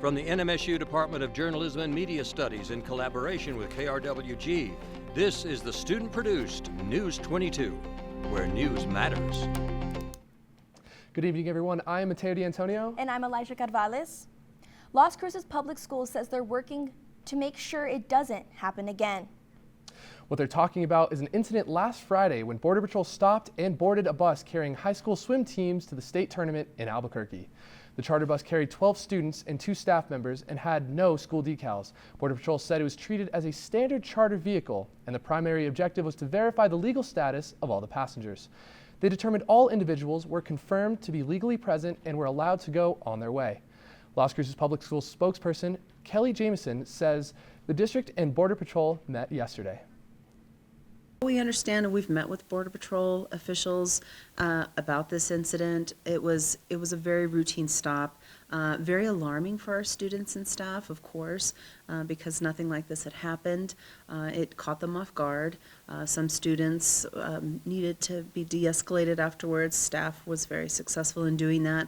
From the NMSU Department of Journalism and Media Studies in collaboration with KRWG, this is the student-produced News 22, where news matters. Good evening, everyone. I'm Mateo D'Antonio. And I'm Elijah Carvales. Las Cruces Public Schools says they're working to make sure it doesn't happen again. What they're talking about is an incident last Friday when Border Patrol stopped and boarded a bus carrying high school swim teams to the state tournament in Albuquerque. The charter bus carried 12 students and 2 staff members and had no school decals. Border Patrol said it was treated as a standard charter vehicle, and the primary objective was to verify the legal status of all the passengers. They determined all individuals were confirmed to be legally present and were allowed to go on their way. Las Cruces Public Schools spokesperson Kelly Jameson says the district and Border Patrol met yesterday. We understand, and we've met with Border Patrol officials about this incident. It was a very routine stop, very alarming for our students and staff, of course, because nothing like this had happened. It caught them off guard. Some students needed to be de-escalated afterwards. Staff was very successful in doing that.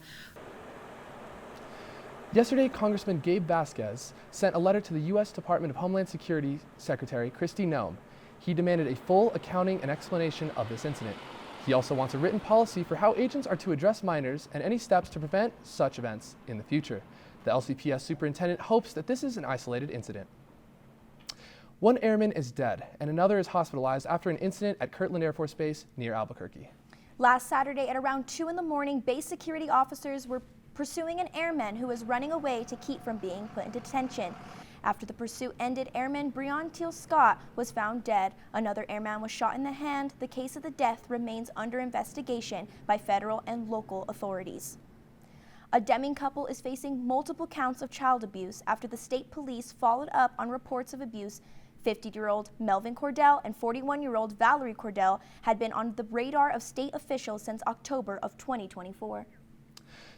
Yesterday, Congressman Gabe Vasquez sent a letter to the U.S. Department of Homeland Security Secretary Kristi Noem. He demanded a full accounting and explanation of this incident. He also wants a written policy for how agents are to address minors and any steps to prevent such events in the future. The LCPS superintendent hopes that this is an isolated incident. One airman is dead and another is hospitalized after an incident at Kirtland Air Force Base near Albuquerque. Last Saturday at around 2 in the morning, base security officers were pursuing an airman who was running away to keep from being put into detention. After the pursuit ended, Airman Breon Teal Scott was found dead. Another airman was shot in the hand. The case of the death remains under investigation by federal and local authorities. A Deming couple is facing multiple counts of child abuse after the state police followed up on reports of abuse. 50-year-old Melvin Cordell and 41-year-old Valerie Cordell had been on the radar of state officials since October of 2024.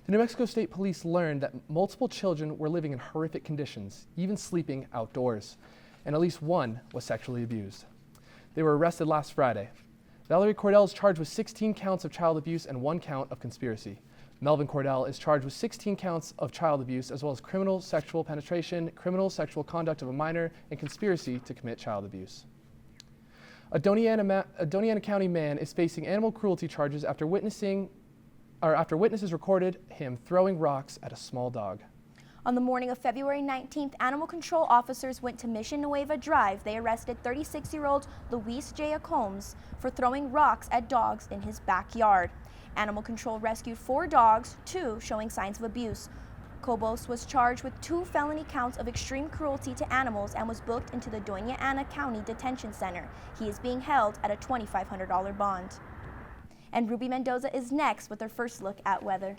The New Mexico State Police learned that multiple children were living in horrific conditions, even sleeping outdoors, and at least one was sexually abused. They were arrested last Friday. Valerie Cordell is charged with 16 counts of child abuse and 1 count of conspiracy. Melvin Cordell is charged with 16 counts of child abuse, as well as criminal sexual penetration, criminal sexual conduct of a minor, and conspiracy to commit child abuse. A Doñana County man is facing animal cruelty charges after witnesses recorded him throwing rocks at a small dog. On the morning of February 19th, animal control officers went to Mission Nueva Drive. They arrested 36-year-old Luis J. Combs for throwing rocks at dogs in his backyard. Animal control rescued 4 dogs, 2 showing signs of abuse. Cobos was charged with 2 felony counts of extreme cruelty to animals and was booked into the Doña Ana County Detention Center. He is being held at a $2,500 bond. And Ruby Mendoza is next with her first look at weather.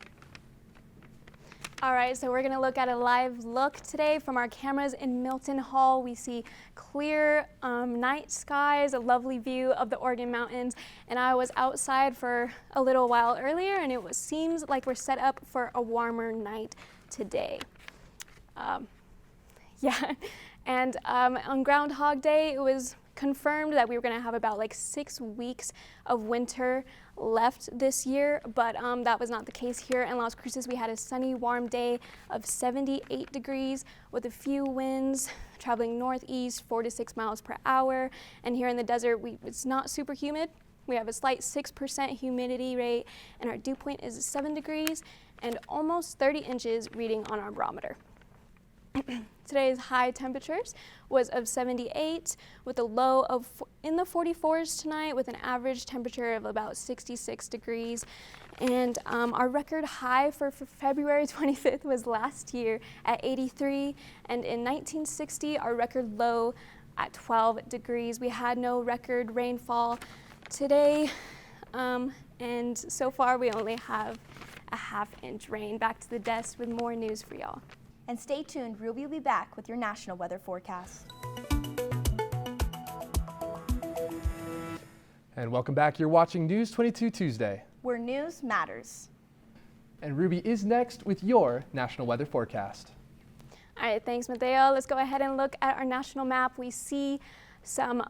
All right, so we're going to look at a live look today from our cameras in Milton Hall. We see clear night skies, a lovely view of the Oregon Mountains, and I was outside for a little while earlier, and it seems like we're set up for a warmer night today. And on Groundhog Day, it was confirmed that we were going to have about 6 weeks of winter left this year, but that was not the case here in Las Cruces. We had a sunny, warm day of 78 degrees with a few winds traveling northeast 4 to 6 miles per hour. And here in the desert, it's not super humid. We have a slight 6% humidity rate, and our dew point is 7 degrees and almost 30 inches reading on our barometer. Today's high temperatures was of 78 with a low of in the 44s tonight with an average temperature of about 66 degrees. And our record high for February 25th was last year at 83. And in 1960, our record low at 12 degrees. We had no record rainfall today. And so far we only have a half-inch rain. Back to the desk with more news for y'all. And stay tuned, Ruby will be back with your national weather forecast. And welcome back. You're watching News 22 Tuesday, where news matters. And Ruby is next with your national weather forecast. All right, thanks, Mateo. Let's go ahead and look at our national map. We see some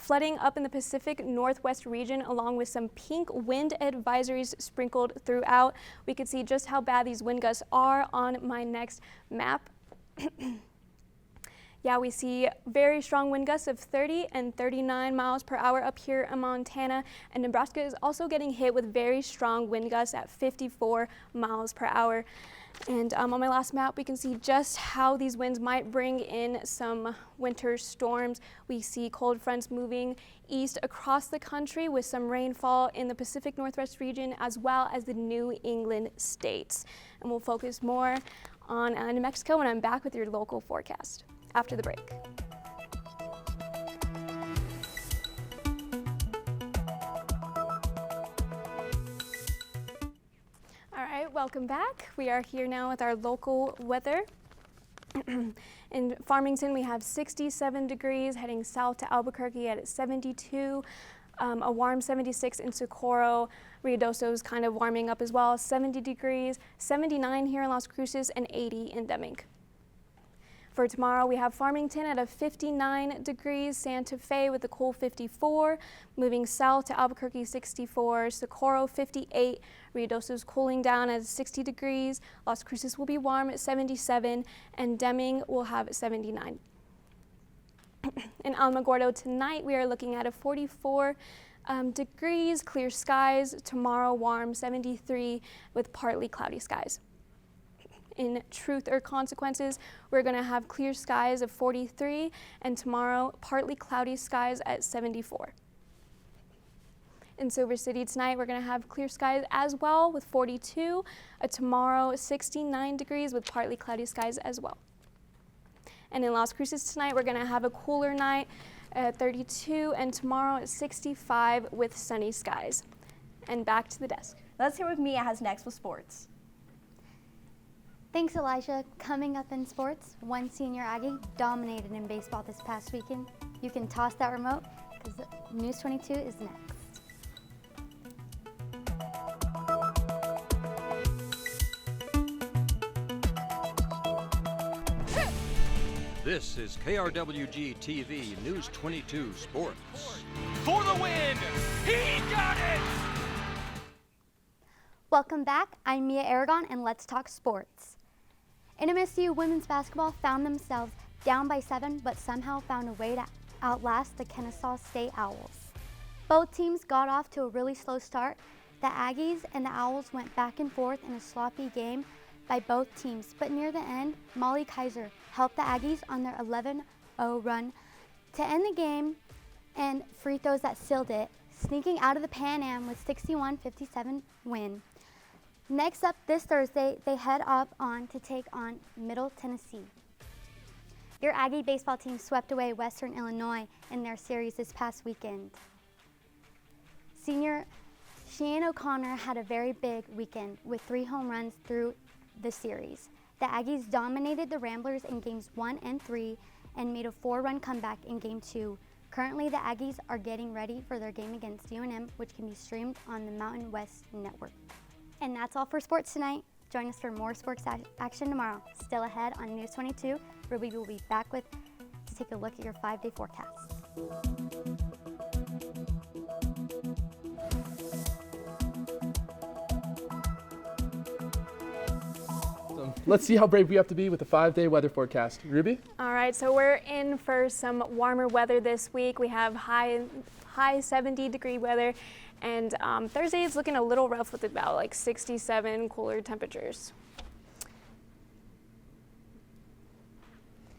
flooding up in the Pacific Northwest region, along with some pink wind advisories sprinkled throughout. We could see just how bad these wind gusts are on my next map. Yeah, we see very strong wind gusts of 30 and 39 miles per hour up here in Montana, and Nebraska is also getting hit with very strong wind gusts at 54 miles per hour. And on my last map, we can see just how these winds might bring in some winter storms. We see cold fronts moving east across the country with some rainfall in the Pacific Northwest region as well as the New England states. And we'll focus more on New Mexico when I'm back with your local forecast after the break. All right, welcome back. We are here now with our local weather. In Farmington, we have 67 degrees, heading south to Albuquerque at 72, a warm 76 in Socorro. Ruidoso is kind of warming up as well, 70 degrees, 79 here in Las Cruces, and 80 in Deming. For tomorrow, we have Farmington at a 59 degrees, Santa Fe with a cool 54, moving south to Albuquerque 64, Socorro 58, Ruidoso's cooling down at 60 degrees, Las Cruces will be warm at 77, and Deming will have 79. In Alamogordo tonight, we are looking at a 44 degrees, clear skies, tomorrow warm 73 with partly cloudy skies. In Truth or Consequences, we're going to have clear skies of 43, and tomorrow partly cloudy skies at 74. In Silver City tonight, we're going to have clear skies as well with 42, tomorrow 69 degrees with partly cloudy skies as well. And in Las Cruces tonight, we're going to have a cooler night at 32, and tomorrow at 65 with sunny skies. And back to the desk. Let's hear what Mia has next with sports. Thanks, Elijah. Coming up in sports, one senior Aggie dominated in baseball this past weekend. You can toss that remote because News 22 is next. This is KRWG-TV News 22 Sports. For the win! He got it! Welcome back. I'm Mia Aragon, and let's talk sports. NMSU women's basketball found themselves down by 7, but somehow found a way to outlast the Kennesaw State Owls. Both teams got off to a really slow start. The Aggies and the Owls went back and forth in a sloppy game by both teams, but near the end, Molly Kaiser helped the Aggies on their 11-0 run to end the game, and free throws that sealed it, sneaking out of the Pan Am with 61-57 win. Next up this Thursday, they head up on to take on Middle Tennessee. Your Aggie baseball team swept away Western Illinois in their series this past weekend. Senior Sheehan O'Connor had a very big weekend with 3 home runs through the series. The Aggies dominated the Ramblers in games 1 and 3 and made a 4-run comeback in game 2. Currently, the Aggies are getting ready for their game against UNM, which can be streamed on the Mountain West Network. And that's all for sports tonight. Join us for more sports action tomorrow. Still ahead on News 22, Ruby will be back to take a look at your 5-day forecast. Let's see how brave we have to be with the 5-day weather forecast. Ruby? All right, so we're in for some warmer weather this week. We have high 70-degree weather, and Thursday is looking a little rough with about like 67 cooler temperatures.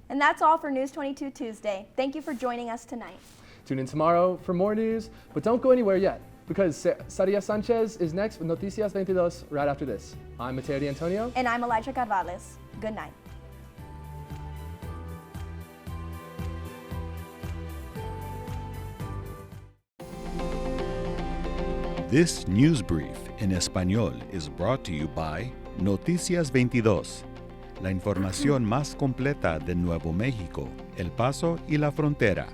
And that's all for News 22 Tuesday. Thank you for joining us tonight. Tune in tomorrow for more news, but don't go anywhere yet, because Saria Sanchez is next with Noticias 22 right after this. I'm Mateo Di Antonio. And I'm Elijah Carvales. Good night. This news brief en español is brought to you by Noticias 22, la información más completa de Nuevo México, El Paso y la frontera.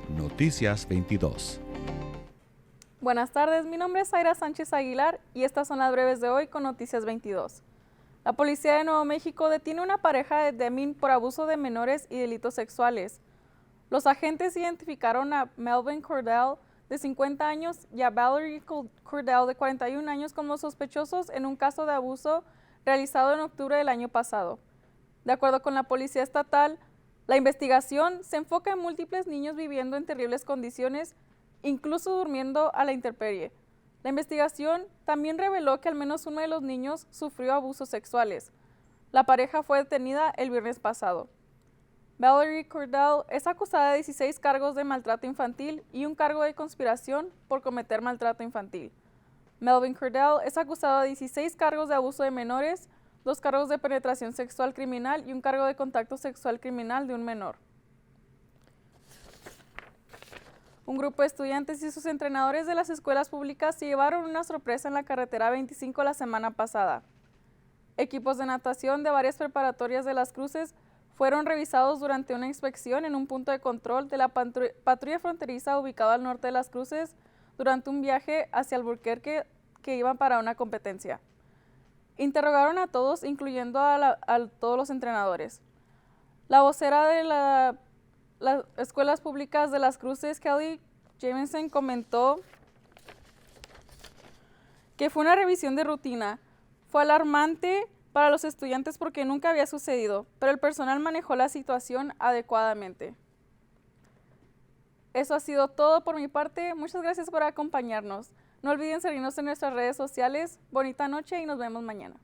Noticias 22. Buenas tardes, mi nombre es Zaira Sánchez Aguilar y estas son las breves de hoy con Noticias 22. La policía de Nuevo México detiene una pareja de Deming por abuso de menores y delitos sexuales. Los agentes identificaron a Melvin Cordell, de 50 años, y a Valerie Cordell, de 41 años, como sospechosos en un caso de abuso realizado en octubre del año pasado. De acuerdo con la Policía Estatal, la investigación se enfoca en múltiples niños viviendo en terribles condiciones, incluso durmiendo a la intemperie. La investigación también reveló que al menos uno de los niños sufrió abusos sexuales. La pareja fue detenida el viernes pasado. Valerie Cordell es acusada de 16 cargos de maltrato infantil y un cargo de conspiración por cometer maltrato infantil. Melvin Cordell es acusado de 16 cargos de abuso de menores, 2 cargos de penetración sexual criminal y un cargo de contacto sexual criminal de un menor. Un grupo de estudiantes y sus entrenadores de las escuelas públicas se llevaron una sorpresa en la carretera 25 la semana pasada. Equipos de natación de varias preparatorias de las Cruces fueron revisados durante una inspección en un punto de control de la patrulla fronteriza ubicado al norte de las Cruces durante un viaje hacia Albuquerque que iban para una competencia. Interrogaron a todos, incluyendo a todos los entrenadores. La vocera de las escuelas públicas de las Cruces, Kelly Jamieson, comentó que fue una revisión de rutina. Fue alarmante para los estudiantes porque nunca había sucedido, pero el personal manejó la situación adecuadamente. Eso ha sido todo por mi parte. Muchas gracias por acompañarnos. No olviden seguirnos en nuestras redes sociales. Bonita noche y nos vemos mañana.